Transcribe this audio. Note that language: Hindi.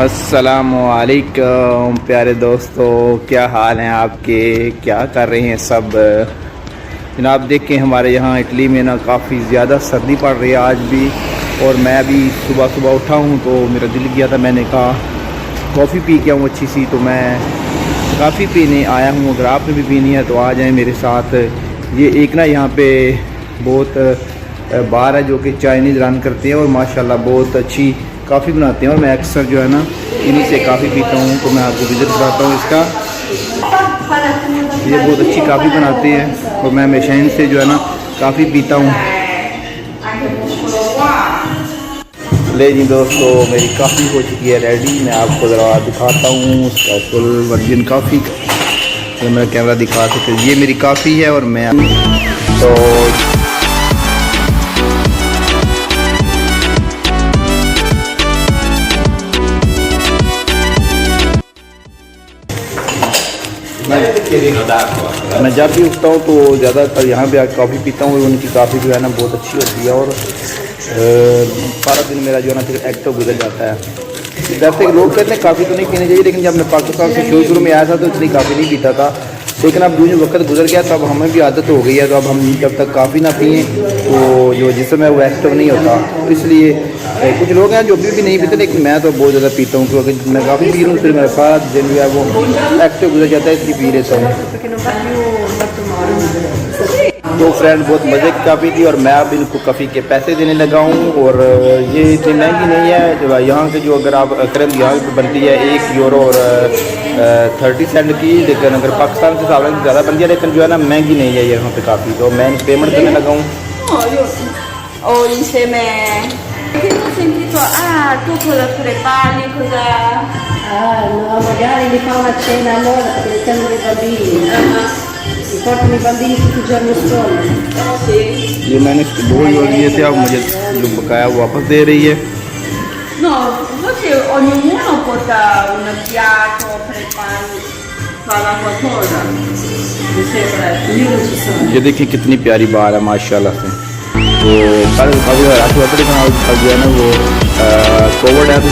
अस्सलामुअलैकुम प्यारे दोस्तों, क्या हाल हैं आपके, क्या कर रहे हैं सब। जनाब देखें, हमारे यहाँ इटली में ना काफ़ी ज़्यादा सर्दी पड़ रही है आज भी। और मैं अभी सुबह सुबह उठा हूँ तो मेरा दिल किया था, मैंने कहा कॉफ़ी पी के आऊँ अच्छी सी। तो मैं काफ़ी पीने आया हूँ, अगर आपने भी पीनी है तो आ जाएँ मेरे साथ। ये एक ना यहाँ पे बहुत बार है जो कि चाइनीज़ रन करते हैं और माशाल्लाह बहुत अच्छी काफ़ी बनाते हैं। और मैं अक्सर जो है ना इन्हीं से काफ़ी पीता हूँ, तो मैं आपको विज़िट कराता हूँ इसका। ये बहुत अच्छी काफ़ी बनाते हैं और मैं हमेशा इनसे जो है ना काफ़ी पीता हूँ। ले जी दोस्तों, मेरी काफ़ी हो चुकी है रेडी। मैं आपको ज़रा दिखाता हूँ उसका फुल वर्जन काफ़ी। तो मेरा कैमरा दिखा सकते, ये मेरी काफ़ी है। और मैं तो मैं जब भी उठता हूँ तो ज़्यादातर यहाँ पे आकर कॉफ़ी पीता हूँ। उनकी काफ़ी जो है ना बहुत अच्छी होती है और सारा दिन मेरा जो है ना फिर एक्टिव गुजर जाता है। वैसे लोग कहते हैं काफ़ी तो नहीं पीनी चाहिए, लेकिन जब मैं पाकिस्तान से शुरू में आया था तो इतनी काफ़ी नहीं पीता था। लेकिन अब जो वक्त गुजर गया तो अब हमें भी आदत हो गई है। तो अब हम जब तक काफ़ी ना पिए तो जो जिसमें वो एक्टिव नहीं होता। तो इसलिए कुछ लोग हैं जो भी नहीं पीते, लेकिन मैं तो बहुत ज़्यादा पीता हूँ क्योंकि मैं काफ़ी पी लूँ फिर मेरा सारा दिन जो है वो एक्टिव गुजर जाता है, इसलिए पी लेता हूँ। तो फ्रेंड बहुत मज़े की काफ़ी थी और मैं अब इनको काफ़ी के पैसे देने लगा हूँ। और ये इतनी महंगी नहीं है यहाँ के, जो अगर आप करें यहाँ पर बनती है €1 और 30 सेंट की, लेकिन अगर पाकिस्तान से हिसाब से ज़्यादा बनती है, लेकिन जो है ना महंगी नहीं है यहाँ पे काफ़ी। तो मैं पेमेंट करने लगा हूँ। Oh, insieme che non ho sentito, tu cosa prepari, cosa... no, magari mi fa una cena allora perché le tengo i bambini. Mi portano i bambini tutti i giorni a scuola. Oh sì. ये मैंने दो जो लिए थे, अब मुझे जो बकाया वापस दे रही है। No, forse ognuno porta un piatto, prepari, fa qualcosa. Mi sembra. Io non ci sono. ये देखिए कितनी प्यारी बार है माशाल्लाह से। तो कल अभी रात को जो है ना वो कोविड है तो